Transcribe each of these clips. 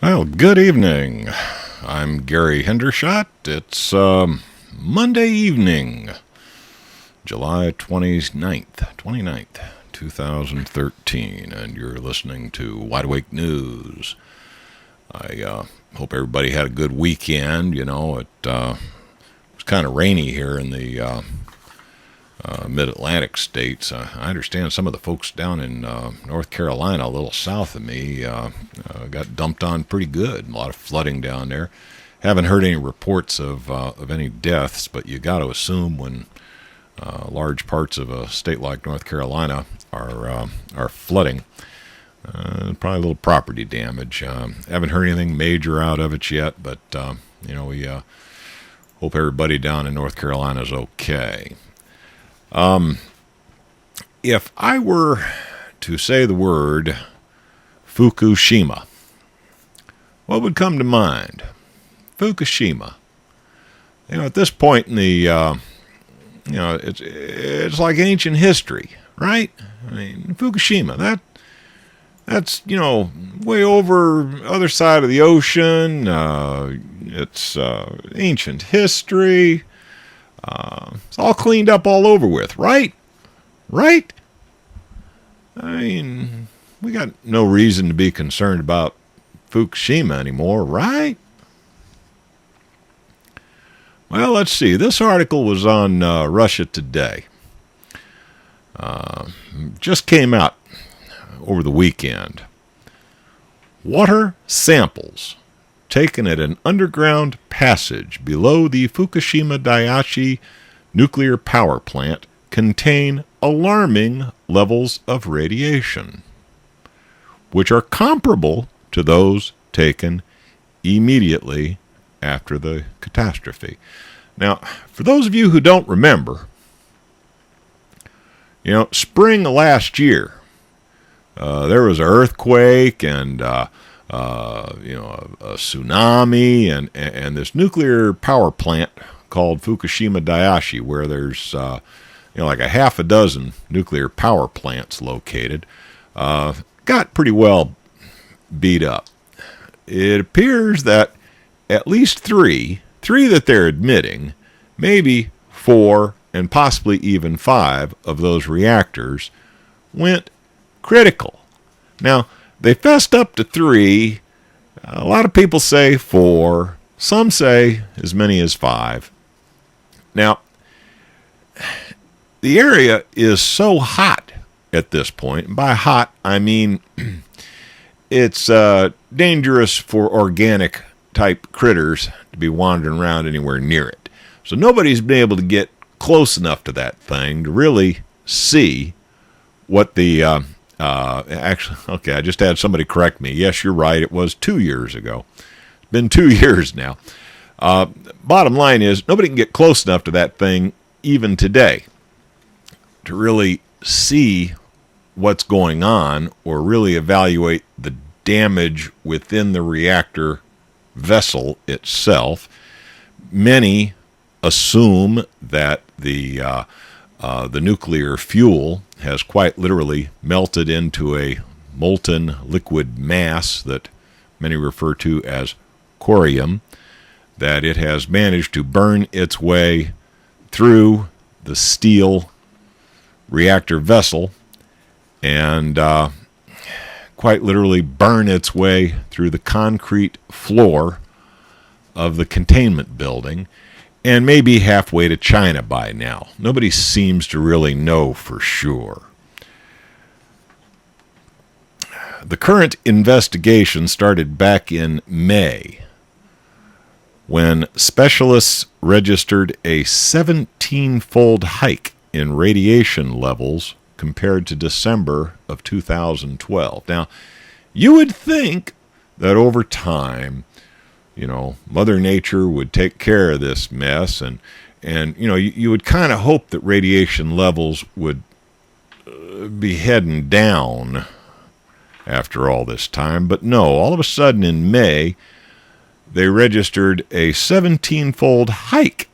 Well, good evening. I'm Gary Hendershot. It's Monday evening, July 29th, 2013, and you're listening to Wide Awake News. I hope everybody had a good weekend. You know, it was kind of rainy here in the mid-Atlantic states. I understand some of the folks down in North Carolina, a little south of me, got dumped on pretty good. A lot of flooding down there. Haven't heard any reports of any deaths, but you got to assume when large parts of a state like North Carolina are flooding, probably a little property damage. Haven't heard anything major out of it yet, but we hope everybody down in North Carolina is okay. If I were to say the word Fukushima, what would come to mind? Fukushima. You know, at this point in the, it's like ancient history, right? I mean, Fukushima, that's, way over other side of the ocean. It's ancient history. It's all cleaned up all over with, right? Right? I mean, we got no reason to be concerned about Fukushima anymore, right? Well, let's see. This article was on Russia Today. Just came out over the weekend. Water samples taken at an underground passage below the Fukushima Daiichi nuclear power plant contain alarming levels of radiation, which are comparable to those taken immediately after the catastrophe. Now, for those of you who don't remember, spring last year, there was an earthquake and a tsunami and this nuclear power plant called Fukushima Daiichi, where there's like a half a dozen nuclear power plants located, got pretty well beat up. It appears that at least three that they're admitting, maybe 4 and possibly even 5 of those reactors went critical. Now, they fessed up to 3. A lot of people say 4. Some say as many as 5. Now, the area is so hot at this point. And by hot, I mean it's dangerous for organic type critters to be wandering around anywhere near it. So nobody's been able to get close enough to that thing to really see what the actually, okay, I just had somebody correct me. Yes, you're right. It was 2 years ago. It's been 2 years now. Bottom line is, nobody can get close enough to that thing even today to really see what's going on or really evaluate the damage within the reactor vessel itself. Many assume that the nuclear fuel has quite literally melted into a molten liquid mass that many refer to as corium, that it has managed to burn its way through the steel reactor vessel and quite literally burn its way through the concrete floor of the containment building and maybe halfway to China by now. Nobody seems to really know for sure. The current investigation started back in May when specialists registered a 17-fold hike in radiation levels compared to December of 2012. Now, you would think that over time, Mother Nature would take care of this mess, and you would kind of hope that radiation levels would be heading down after all this time. But no, all of a sudden in May, they registered a 17-fold hike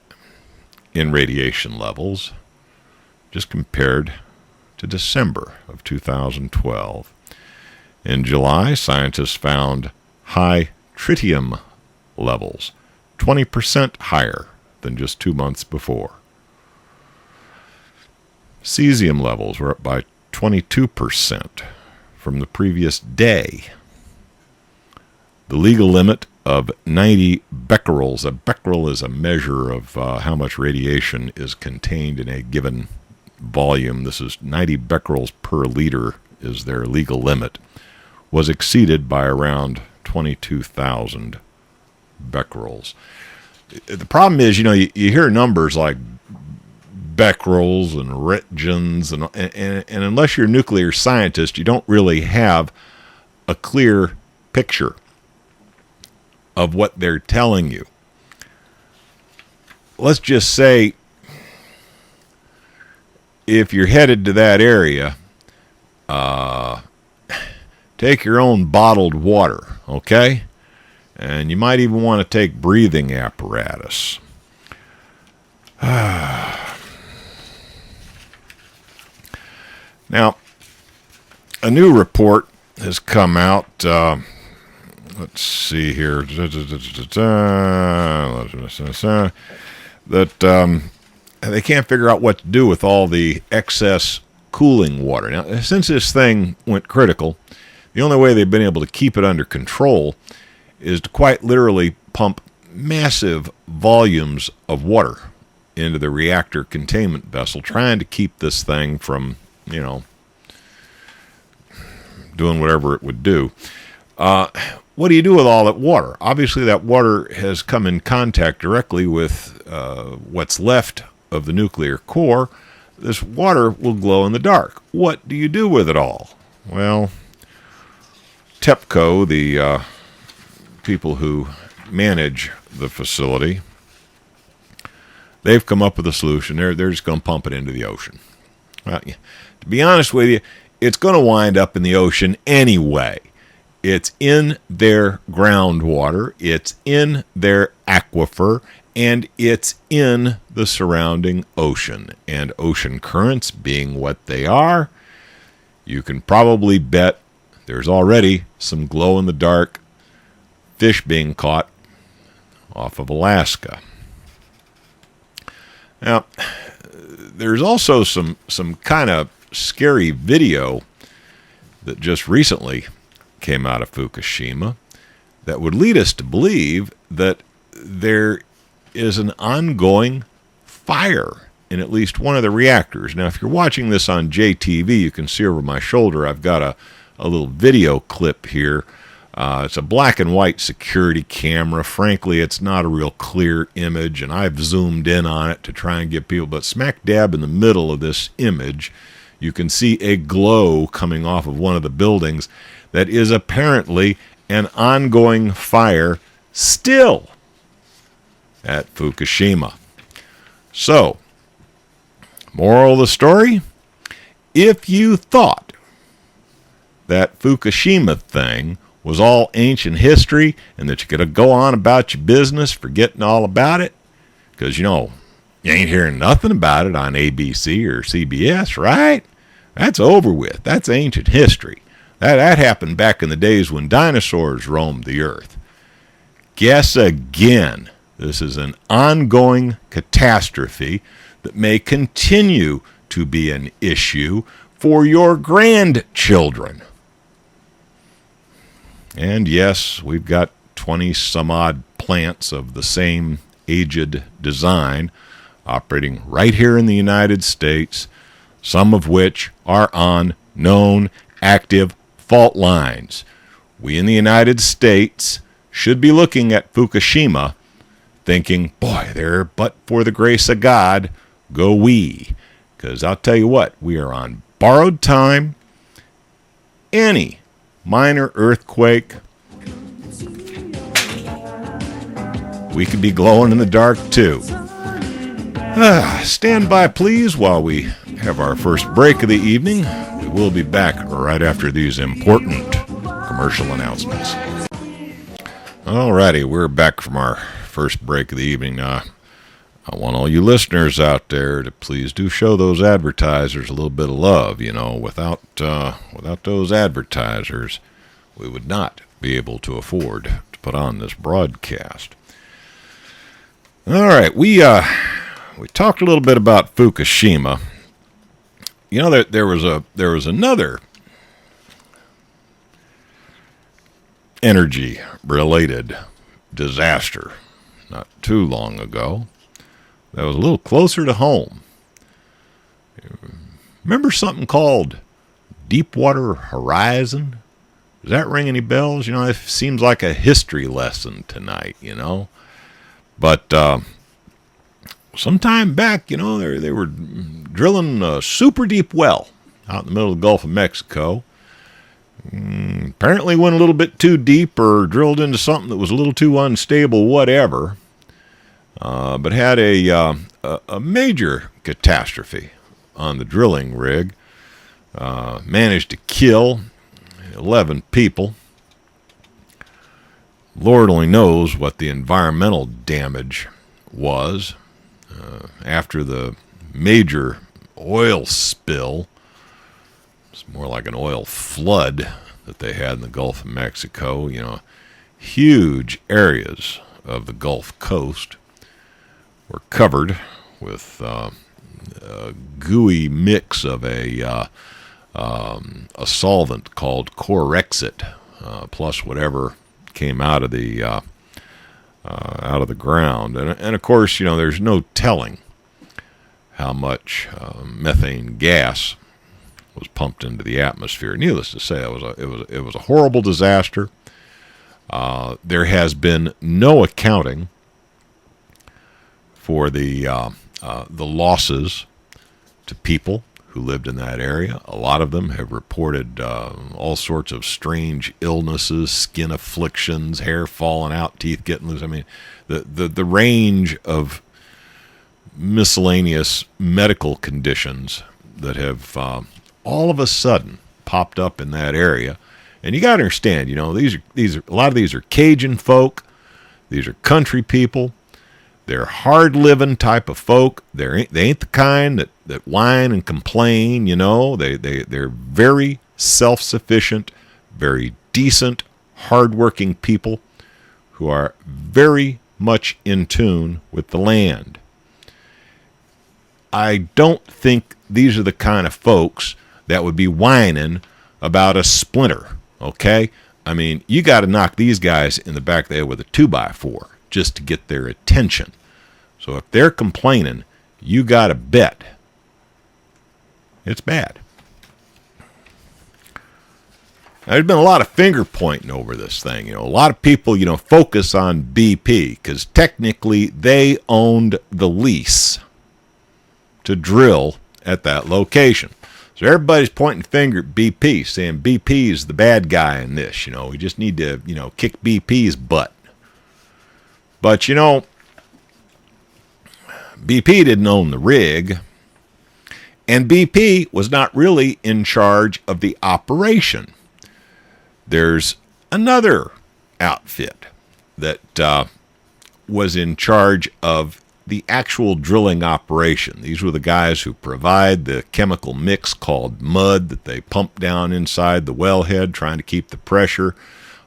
in radiation levels just compared to December of 2012. In July, scientists found high tritium levels, 20% higher than just 2 months before. Cesium levels were up by 22% from the previous day. The legal limit of 90 becquerels. A becquerel is a measure of how much radiation is contained in a given volume. This is 90 becquerels per liter is their legal limit, was exceeded by around 22,000 becquerels. The problem is, you hear numbers like becquerels and roentgens, and unless you're a nuclear scientist, you don't really have a clear picture of what they're telling you. Let's just say if you're headed to that area, take your own bottled water, okay? And you might even want to take breathing apparatus. Now, a new report has come out. Let's see here. That they can't figure out what to do with all the excess cooling water. Now, since this thing went critical, the only way they've been able to keep it under control is to quite literally pump massive volumes of water into the reactor containment vessel, trying to keep this thing from, doing whatever it would do. What do you do with all that water? Obviously, that water has come in contact directly with what's left of the nuclear core. This water will glow in the dark. What do you do with it all? Well, TEPCO, the people who manage the facility, they've come up with a solution. They're just going to pump it into the ocean. To be honest with you, it's going to wind up in the ocean anyway. It's in their groundwater, it's in their aquifer, and it's in the surrounding ocean. And ocean currents being what they are, you can probably bet there's already some glow-in-the-dark fish being caught off of Alaska. Now, there's also some kind of scary video that just recently came out of Fukushima that would lead us to believe that there is an ongoing fire in at least one of the reactors. Now, if you're watching this on JTV, you can see over my shoulder I've got a little video clip here. It's a black and white security camera. Frankly, it's not a real clear image, and I've zoomed in on it to try and give people, but smack dab in the middle of this image, you can see a glow coming off of one of the buildings that is apparently an ongoing fire still at Fukushima. So, moral of the story, if you thought that Fukushima thing was all ancient history and that you could go on about your business forgetting all about it, because, you ain't hearing nothing about it on ABC or CBS, right? That's over with. That's ancient history. That happened back in the days when dinosaurs roamed the earth. Guess again. This is an ongoing catastrophe that may continue to be an issue for your grandchildren. And yes, we've got 20-some-odd plants of the same aged design operating right here in the United States, some of which are on known active fault lines. We in the United States should be looking at Fukushima thinking, boy, there, but for the grace of God, go we. Because I'll tell you what, we are on borrowed time. Any minor earthquake, we could be glowing in the dark too. Stand by, please, while we have our first break of the evening. We will be back right after these important commercial announcements. Alrighty, we're back from our first break of the evening. Now, I want all you listeners out there to please do show those advertisers a little bit of love. Without those advertisers, we would not be able to afford to put on this broadcast. All right, we talked a little bit about Fukushima. You know, there was another energy-related disaster not too long ago that was a little closer to home. Remember something called Deepwater Horizon? Does that ring any bells? You know, it seems like a history lesson tonight, you know. But sometime back, you know, they were drilling a super deep well out in the middle of the Gulf of Mexico. Apparently went a little bit too deep or drilled into something that was a little too unstable, whatever. But had a major catastrophe on the drilling rig. Managed to kill 11 people. Lord only knows what the environmental damage was after the major oil spill. It's more like an oil flood that they had in the Gulf of Mexico. You know, huge areas of the Gulf Coast were covered with a gooey mix of a solvent called Corexit, plus whatever came out of the ground, and of course, you know, there's no telling how much methane gas was pumped into the atmosphere. Needless to say, it was a horrible disaster. There has been no accounting for the losses to people who lived in that area. A lot of them have reported all sorts of strange illnesses, skin afflictions, hair falling out, teeth getting loose. I mean, the range of miscellaneous medical conditions that have all of a sudden popped up in that area. And you got to understand, you know, these are a lot of these are Cajun folk. These are country people. They're hard-living type of folk. They ain't the kind that whine and complain, you know. They're very self-sufficient, very decent, hard-working people who are very much in tune with the land. I don't think these are the kind of folks that would be whining about a splinter, okay? I mean, you got to knock these guys in the back of the head with a 2x4 just to get their attention. So if they're complaining, you got to bet it's bad. Now, there's been a lot of finger pointing over this thing. You know, a lot of people, you know, focus on BP because technically they owned the lease to drill at that location. So everybody's pointing the finger at BP, saying BP is the bad guy in this. You know, we just need to, you know, kick BP's butt. But, you know, BP didn't own the rig, and BP was not really in charge of the operation. There's another outfit that was in charge of the actual drilling operation. These were the guys who provide the chemical mix called mud that they pump down inside the wellhead, trying to keep the pressure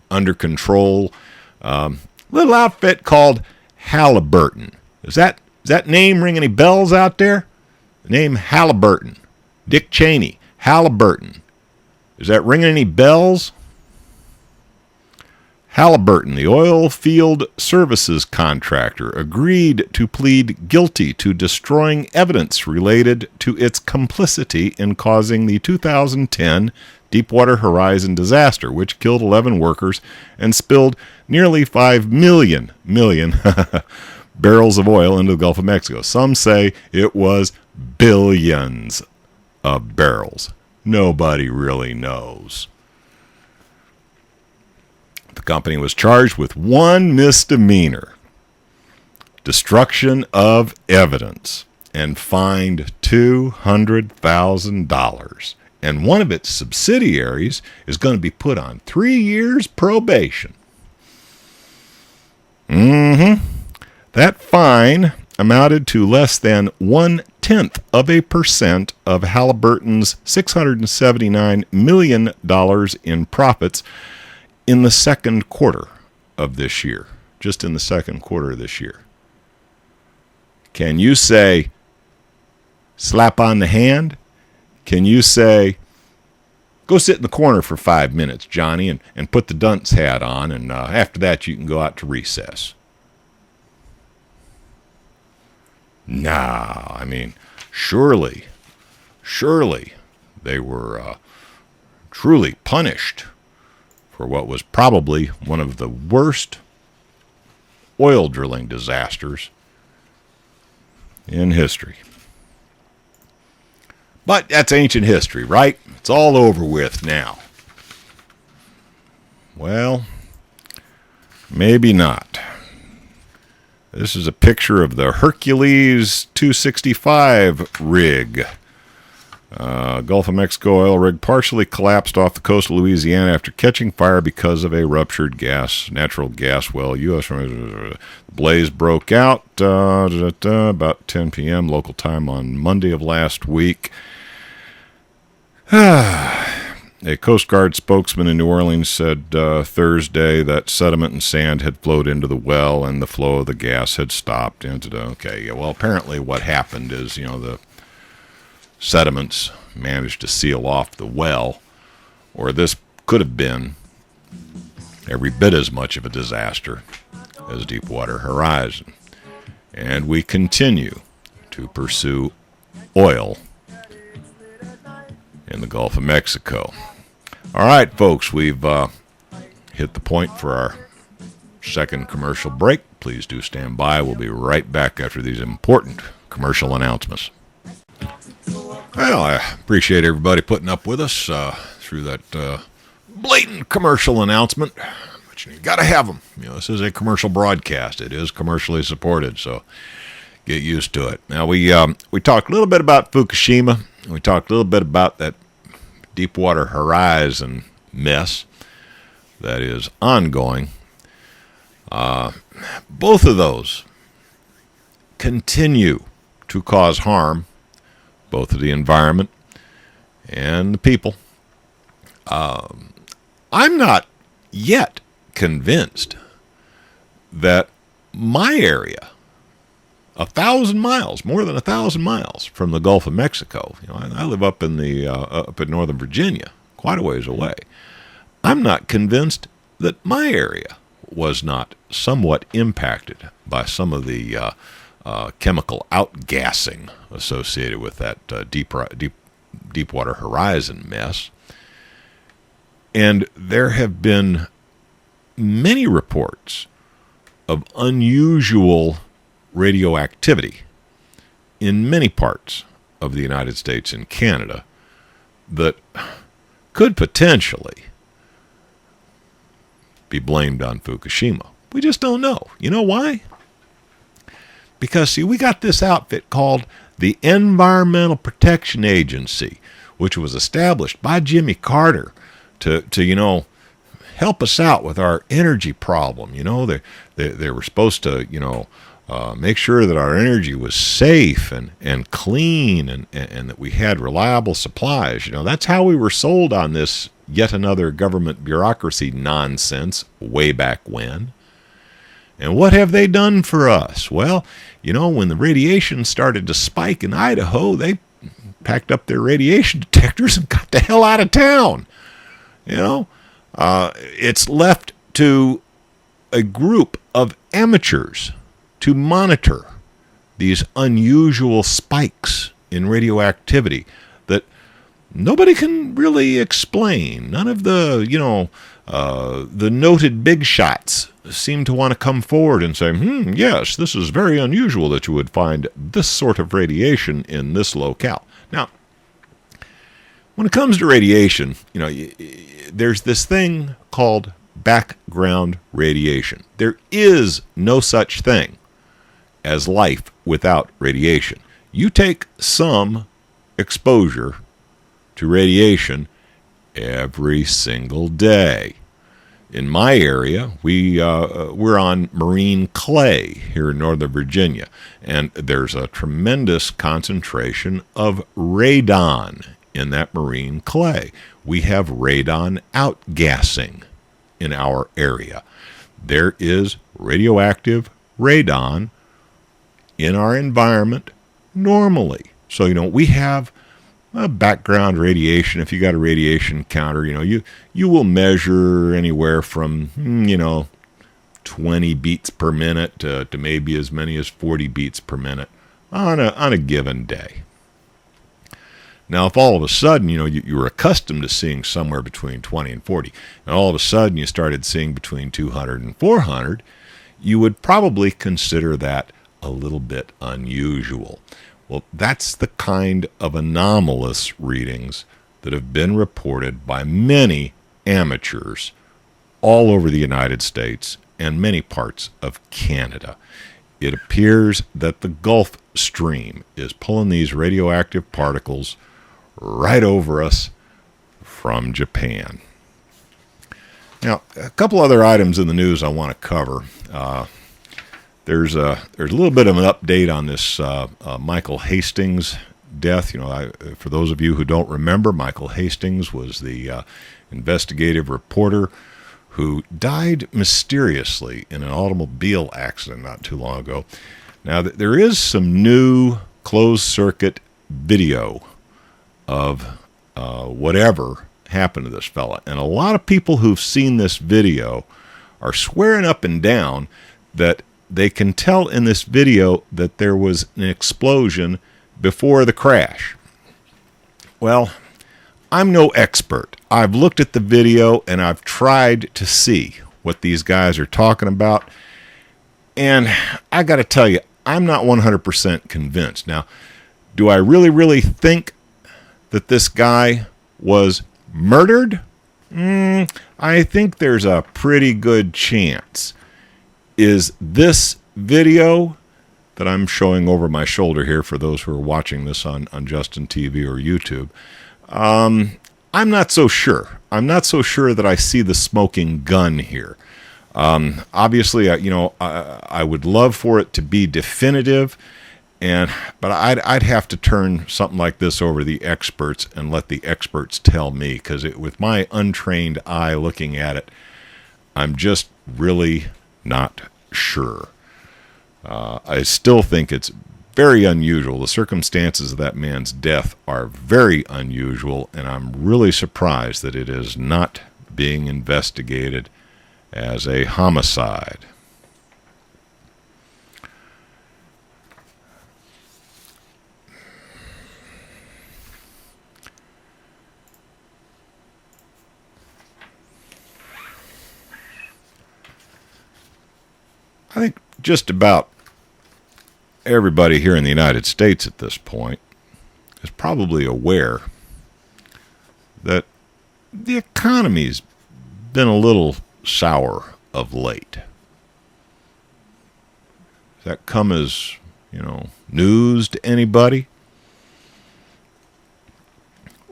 under control. Little outfit called Halliburton. Does that name ring any bells out there? The name Halliburton. Dick Cheney. Halliburton. Is that ringing any bells? Halliburton, the oil field services contractor, agreed to plead guilty to destroying evidence related to its complicity in causing the 2010 Deepwater Horizon disaster, which killed 11 workers and spilled nearly 5 million barrels of oil into the Gulf of Mexico. Some say it was billions of barrels. Nobody really knows. The company was charged with one misdemeanor, destruction of evidence, and fined $200,000. And one of its subsidiaries is going to be put on 3 years probation. That fine amounted to less than 0.1% of Halliburton's $679 million in profits in the second quarter of this year, just in the second quarter of this year. Can you say, slap on the hand? Can you say, go sit in the corner for 5 minutes, Johnny, and put the dunce hat on, and after that you can go out to recess? Nah, I mean, surely they were truly punished for what was probably one of the worst oil drilling disasters in history. But that's ancient history, right? It's all over with now. Well, maybe not. This is a picture of the Hercules 265 rig. Gulf of Mexico oil rig partially collapsed off the coast of Louisiana after catching fire because of a ruptured natural gas well. The blaze broke out about 10 p.m. local time on Monday of last week. A Coast Guard spokesman in New Orleans said Thursday that sediment and sand had flowed into the well and the flow of the gas had stopped. Okay, well, apparently what happened is, the sediments managed to seal off the well, or this could have been every bit as much of a disaster as Deepwater Horizon. And we continue to pursue oil in the Gulf of Mexico. All right, folks, we've hit the point for our second commercial break. Please do stand by. We'll be right back after these important commercial announcements. Well, I appreciate everybody putting up with us through that blatant commercial announcement. But you got to have them. This is a commercial broadcast. It is commercially supported, so get used to it. Now, we talked a little bit about Fukushima. We talked a little bit about that Deepwater Horizon mess that is ongoing. Both of those continue to cause harm, both to the environment and the people. I'm not yet convinced that my area, 1,000 miles, more than 1,000 miles from the Gulf of Mexico. I live up in Northern Virginia, quite a ways away. I'm not convinced that my area was not somewhat impacted by some of the chemical outgassing associated with that Deepwater Horizon mess. And there have been many reports of unusual radioactivity in many parts of the United States and Canada that could potentially be blamed on Fukushima. We just don't know. You know why? Because, see, we got this outfit called the Environmental Protection Agency, which was established by Jimmy Carter to help us out with our energy problem. They were supposed to, make sure that our energy was safe and clean and that we had reliable supplies. That's how we were sold on this yet another government bureaucracy nonsense way back when. And what have they done for us? Well, when the radiation started to spike in Idaho, they packed up their radiation detectors and got the hell out of town. It's left to a group of amateurs to monitor these unusual spikes in radioactivity that nobody can really explain. None of the noted big shots seem to want to come forward and say, yes, this is very unusual that you would find this sort of radiation in this locale. Now, when it comes to radiation, there's this thing called background radiation. There is no such thing as life without radiation. You take some exposure to radiation every single day. In my area, we're on marine clay here in Northern Virginia, and there's a tremendous concentration of radon in that marine clay. We have radon outgassing in our area. there is radioactive radon in our environment normally. So, we have background radiation. If you got a radiation counter, you will measure anywhere from, 20 beats per minute to maybe as many as 40 beats per minute on a given day. Now, if all of a sudden, you were accustomed to seeing somewhere between 20 and 40, and all of a sudden you started seeing between 200 and 400, you would probably consider that a little bit unusual. Well, that's the kind of anomalous readings that have been reported by many amateurs all over the United States and many parts of Canada. It appears that the Gulf Stream is pulling these radioactive particles right over us from Japan. Now, a couple other items in the news I want to cover. There's a little bit of an update on this Michael Hastings death. For those of you who don't remember, Michael Hastings was the investigative reporter who died mysteriously in an automobile accident not too long ago. Now, there is some new closed-circuit video of whatever happened to this fella. And a lot of people who've seen this video are swearing up and down that they can tell in this video that there was an explosion before the crash. Well, I'm no expert. I've looked at the video and I've tried to see what these guys are talking about. And I got to tell you, I'm not 100% convinced. Now, do I really think that this guy was murdered? I think there's a pretty good chance. Is this video that I'm showing over my shoulder here for those who are watching this on Justin TV or YouTube, I'm not so sure. I'm not so sure that I see the smoking gun here. Obviously, I would love for it to be definitive, but I'd have to turn something like this over to the experts and let the experts tell me, because with my untrained eye looking at it, I'm just really not sure. I still think it's very unusual. The circumstances of that man's death are very unusual, and I'm really surprised that it is not being investigated as a homicide. I think just about everybody here in the United States at this point is probably aware that the economy's been a little sour of late. Does that come as, news to anybody?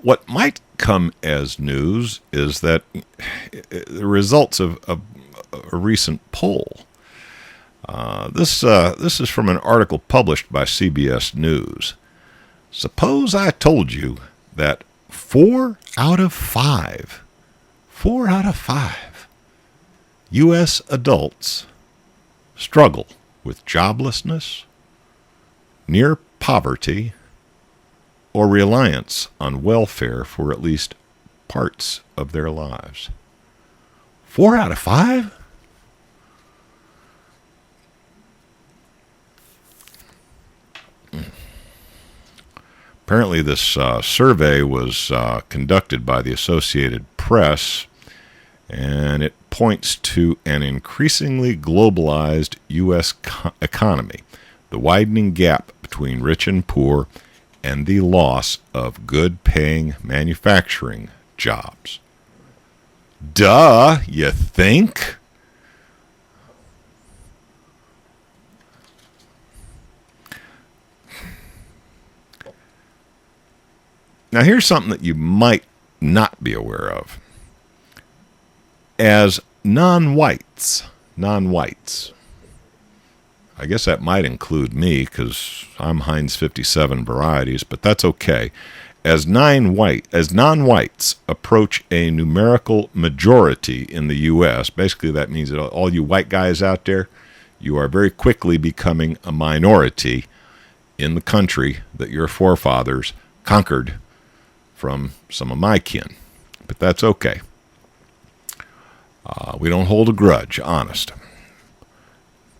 What might come as news is that the results of a recent poll. This is from an article published by CBS News. Suppose I told you that 4 out of 5 U.S. adults struggle with joblessness, near poverty, or reliance on welfare for at least parts of their lives. 4 out of 5? Apparently, this survey was conducted by the Associated Press, and it points to an increasingly globalized U.S. economy, the widening gap between rich and poor, and the loss of good-paying manufacturing jobs. Duh, you think? Now, here's something that you might not be aware of. As non-whites, I guess that might include me because I'm Heinz 57 varieties, but that's okay. as non-whites approach a numerical majority in the U.S., basically that means that all you white guys out there, you are very quickly becoming a minority in the country that your forefathers conquered from some of my kin. But that's okay. We don't hold a grudge, honest.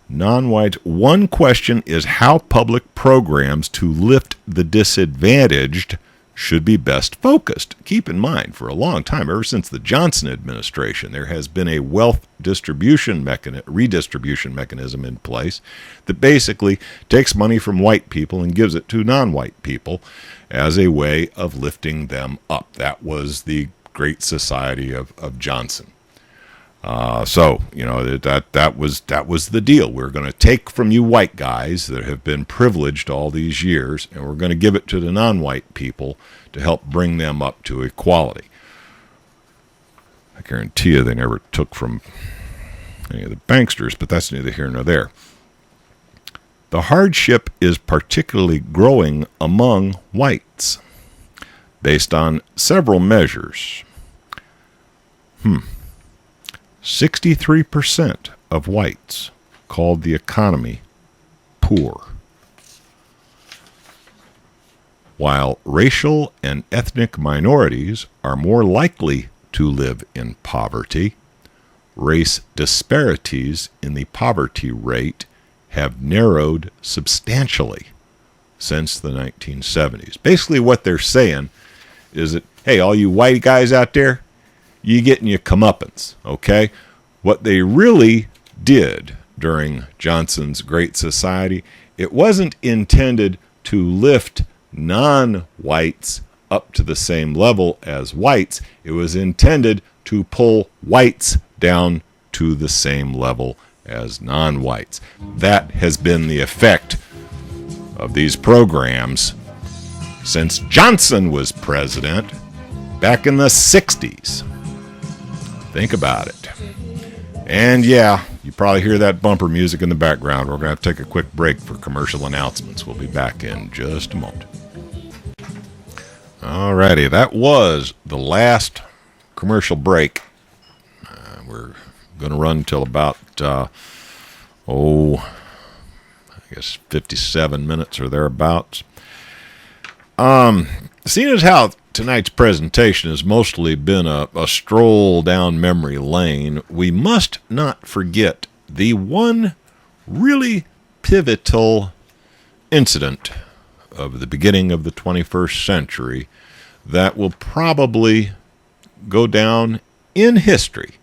Non-whites, one question is how public programs to lift the disadvantaged should be best focused. Keep in mind, for a long time, ever since the Johnson administration, there has been a wealth redistribution mechanism in place that basically takes money from white people and gives it to non-white people as a way of lifting them up. That was the Great Society of Johnson. That was the deal. We're going to take from you white guys that have been privileged all these years, and we're going to give it to the non-white people to help bring them up to equality. I guarantee you they never took from any of the banksters, but that's neither here nor there. The hardship is particularly growing among whites, based on several measures. 63% of whites called the economy poor, while racial and ethnic minorities are more likely to live in poverty. Race disparities in the poverty rate have narrowed substantially since the 1970s. Basically what they're saying is that, hey, all you white guys out there, you getting your comeuppance, okay? What they really did during Johnson's Great Society, it wasn't intended to lift non-whites up to the same level as whites. It was intended to pull whites down to the same level as non-whites. That has been the effect of these programs since Johnson was president back in the 60s. Think about it. And yeah, you probably hear that bumper music in the background. We're going to have to take a quick break for commercial announcements. We'll be back in just a moment. Alrighty, that was the last commercial break. We're going to run until about, I guess 57 minutes or thereabouts. Seeing as how tonight's presentation has mostly been a stroll down memory lane, we must not forget the one really pivotal incident of the beginning of the 21st century that will probably go down in history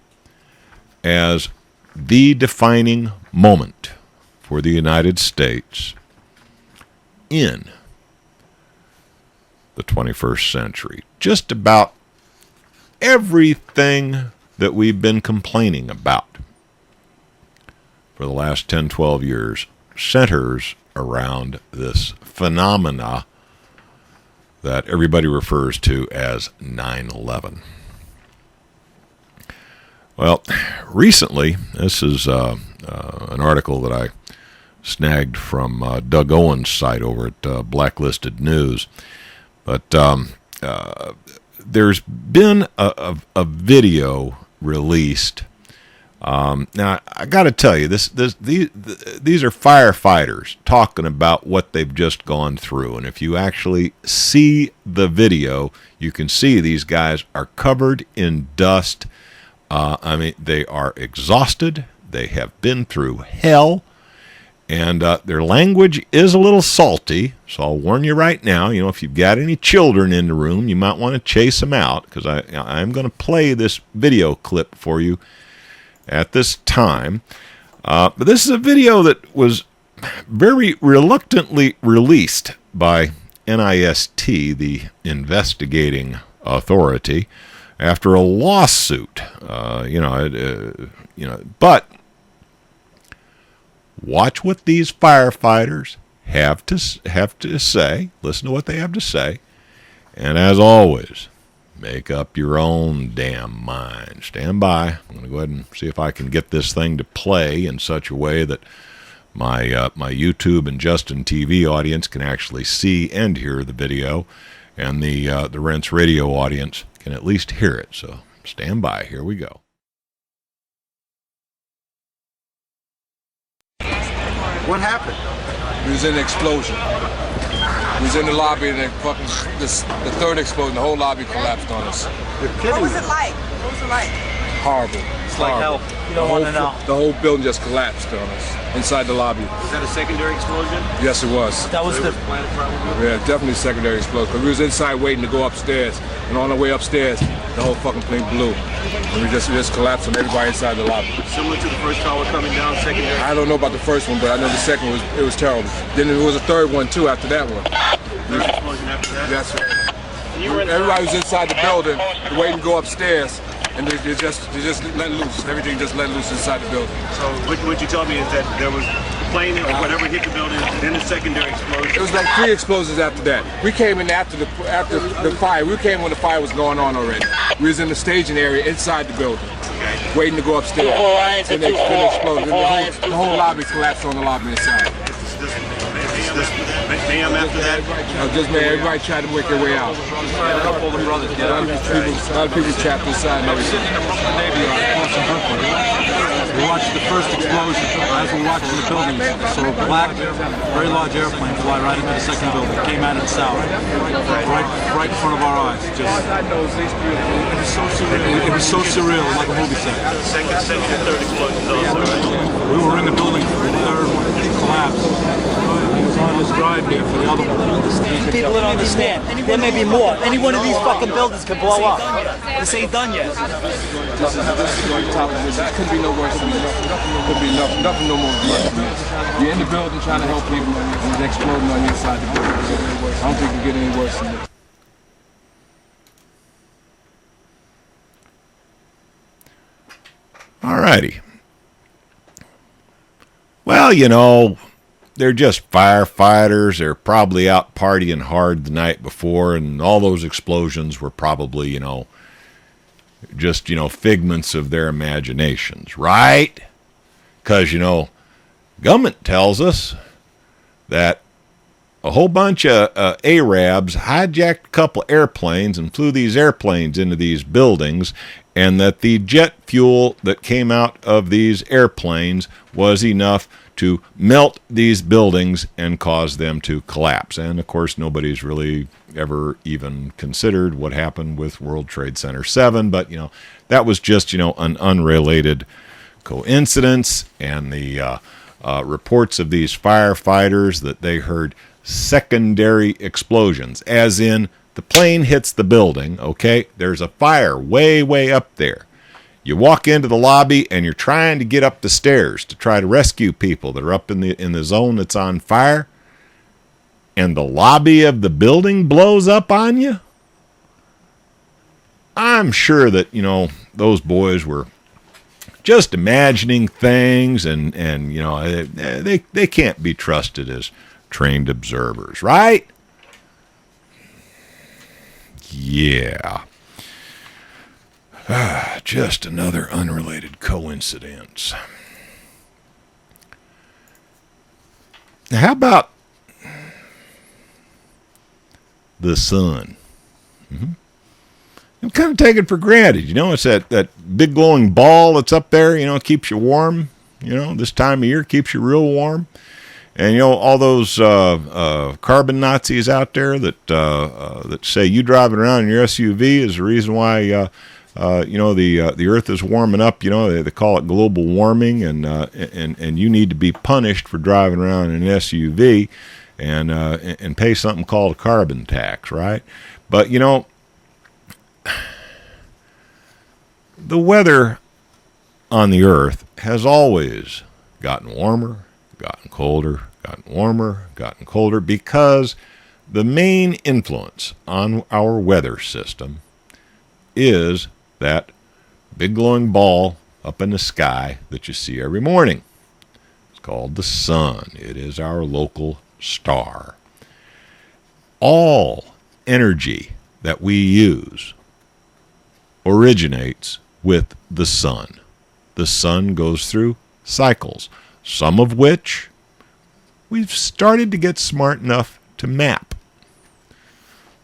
as the defining moment for the United States in the 21st century. Just about everything that we've been complaining about for the last 10, 12 years centers around this phenomena that everybody refers to as 9/11. Well, recently, this is an article that I snagged from Doug Owen's site over at Blacklisted News. But there's been a video released. Now, I got to tell you, these are firefighters talking about what they've just gone through. And if you actually see the video, you can see these guys are covered in dust. They are exhausted. They have been through hell. And their language is a little salty, so I'll warn you right now, if you've got any children in the room, you might want to chase them out, because I'm going to play this video clip for you at this time. But this is a video that was very reluctantly released by NIST, the investigating authority, after a lawsuit. But watch what these firefighters have to say. Listen to what they have to say. And as always, make up your own damn mind. Stand by. I'm going to go ahead and see if I can get this thing to play in such a way that my YouTube and Justin TV audience can actually see and hear the video. and the Rents radio audience can at least hear it. So stand by. Here we go. What happened? We was in an explosion. We was in the lobby and the third explosion, the whole lobby collapsed on us. What was it like? Horrible. It's like hell. You don't want to know. The whole building just collapsed on us inside the lobby. Was that a secondary explosion? Yes, it was. That was the... Yeah, definitely secondary explosion. Because we was inside waiting to go upstairs. And on the way upstairs, the whole fucking plane blew. And we just collapsed on everybody inside the lobby. Similar to the first tower coming down, secondary? I don't know about the first one, but I know the second one, it was terrible. Then there was a third one, too, after that one. Third explosion after that? That's right. Everybody was inside the building, waiting to go upstairs. And they just let loose. Everything just let loose inside the building. So what you told me is that there was a plane or whatever hit the building, then a secondary explosion. It was like 3 explosions after that. We came in after the fire. We came when the fire was going on already. We was in the staging area inside the building, waiting to go upstairs. When they exploded. The whole lobby collapsed on the lobby inside. This mayhem after that? Just man, everybody tried to work their way out. A couple of the brothers get out. A lot of people trapped inside and everything. We watched the first explosion. As we're watching the building, so a black, very large airplane fly right into the second building. It came out of the south, right in front of our eyes. Just, it was so surreal, like a movie set. Second and third explosions also, right? We were in the building for the third one. It collapsed. On this drive here for the other one. People don't understand. There may be more. Any one of these fucking buildings could blow up. This ain't done yet. This is on top of this. It couldn't be no worse than this. Could be nothing no more. You're in the building trying to help people and it's exploding on the inside the building. I don't think it can get any worse than this. All righty. Well, you know, they're just firefighters. They're probably out partying hard the night before, and all those explosions were probably, just, figments of their imaginations, right? Because, government tells us that a whole bunch of Arabs hijacked a couple airplanes and flew these airplanes into these buildings, and that the jet fuel that came out of these airplanes was enough to melt these buildings and cause them to collapse. And, of course, nobody's really ever even considered what happened with World Trade Center 7. But, that was just, an unrelated coincidence. And the reports of these firefighters that they heard secondary explosions, as in the plane hits the building, okay? There's a fire way, way up there. You walk into the lobby and you're trying to get up the stairs to try to rescue people that are up in the zone that's on fire, and the lobby of the building blows up on you. I'm sure that, those boys were just imagining things, and they can't be trusted as trained observers, right? Yeah. Just another unrelated coincidence. Now, how about the sun? I'm kind of taking it for granted. It's that big glowing ball that's up there, keeps you warm. This time of year keeps you real warm. And, all those carbon Nazis out there that say you driving around in your SUV is the reason why the Earth is warming up. They call it global warming, and you need to be punished for driving around in an SUV and pay something called a carbon tax, right? But the weather on the Earth has always gotten warmer, gotten colder, gotten warmer, gotten colder, because the main influence on our weather system is that big glowing ball up in the sky that you see every morning. It's called the sun. It is our local star. All energy that we use originates with the sun. The sun goes through cycles, some of which we've started to get smart enough to map.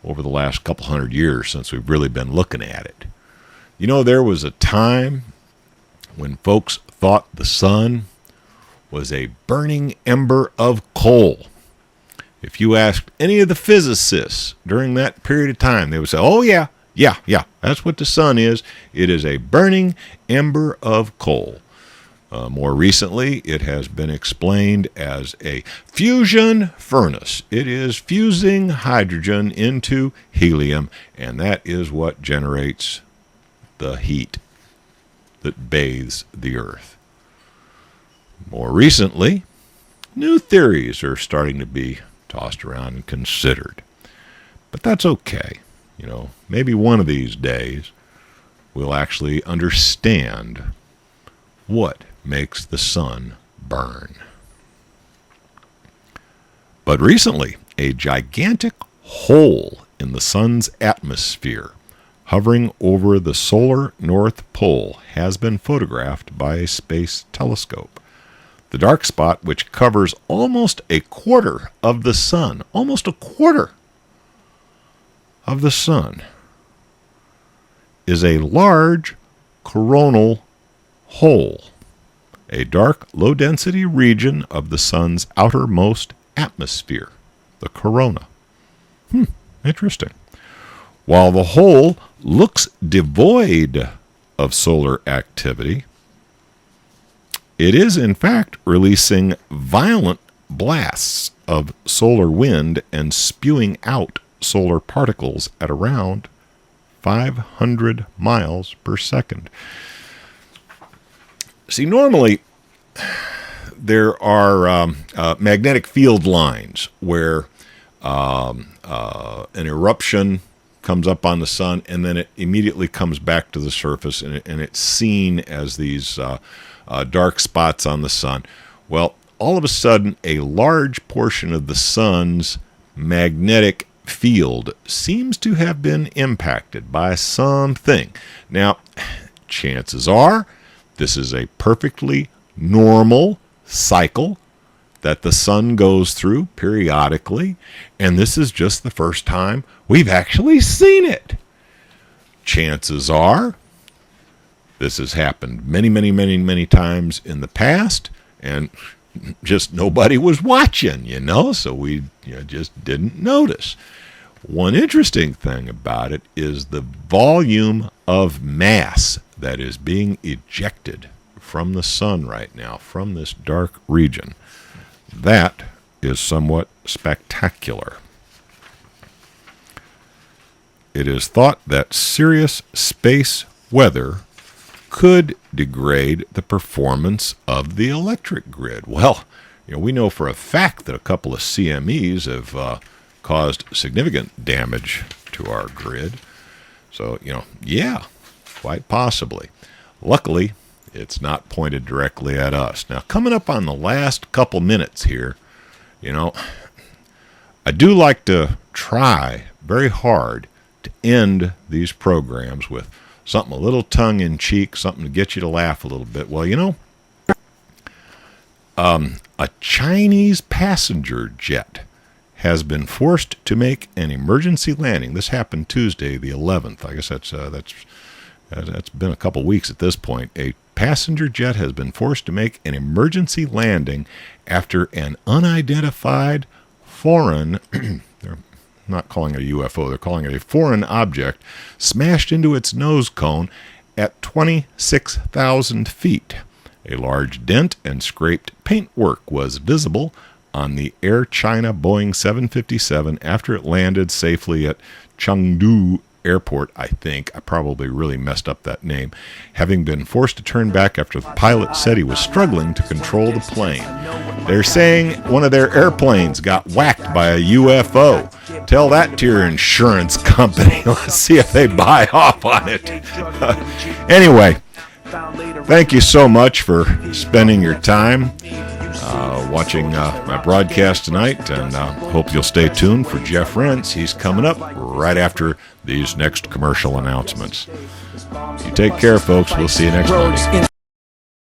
over the last couple hundred years since we've really been looking at it. You know, there was a time when folks thought the sun was a burning ember of coal. If you asked any of the physicists during that period of time, they would say, oh yeah, that's what the sun is. It is a burning ember of coal. More recently, it has been explained as a fusion furnace. It is fusing hydrogen into helium, and that is what generates the heat that bathes the earth. More recently, new theories are starting to be tossed around and considered. But that's okay. You know, maybe one of these days we'll actually understand what makes the sun burn. But recently, a gigantic hole in the sun's atmosphere hovering over the solar North Pole has been photographed by a space telescope. The dark spot, which covers almost a quarter of the sun, almost a quarter of the sun, is a large coronal hole, a dark, low-density region of the sun's outermost atmosphere, the corona. Interesting. While the hole looks devoid of solar activity, it is in fact releasing violent blasts of solar wind and spewing out solar particles at around 500 miles per second. See, normally there are magnetic field lines where an eruption comes up on the sun and then it immediately comes back to the surface, and it's seen as these dark spots on the sun. Well, all of a sudden, a large portion of the sun's magnetic field seems to have been impacted by something. Now, chances are this is a perfectly normal cycle that the sun goes through periodically, and this is just the first time we've actually seen it. Chances are this has happened many times in the past, and just nobody was watching, so we just didn't notice. One interesting thing about it is the volume of mass that is being ejected from the sun right now, from this dark region. That is somewhat spectacular. It is thought that serious space weather could degrade the performance of the electric grid. Well, we know for a fact that a couple of CMEs have caused significant damage to our grid. So, quite possibly. Luckily, it's not pointed directly at us. Now, coming up on the last couple minutes here, I do like to try very hard to end these programs with something a little tongue-in-cheek, something to get you to laugh a little bit. Well, a Chinese passenger jet has been forced to make an emergency landing. This happened Tuesday, the 11th. I guess that's been a couple weeks at this point. A passenger jet has been forced to make an emergency landing after an unidentified foreign they're not calling it a UFO, they're calling it a foreign object, smashed into its nose cone at 26,000 feet. A large dent and scraped paintwork was visible on the Air China Boeing 757 after it landed safely at Chengdu Airport, I think. I probably really messed up that name, having been forced to turn back after the pilot said he was struggling to control the plane. They're saying one of their airplanes got whacked by a UFO. Tell that to your insurance company. Let's see if they buy off on it. Anyway, thank you so much for spending your time watching my broadcast tonight, and hope you'll stay tuned for Jeff Rentz. He's coming up right after these next commercial announcements. You take care, folks. We'll see you next Monday.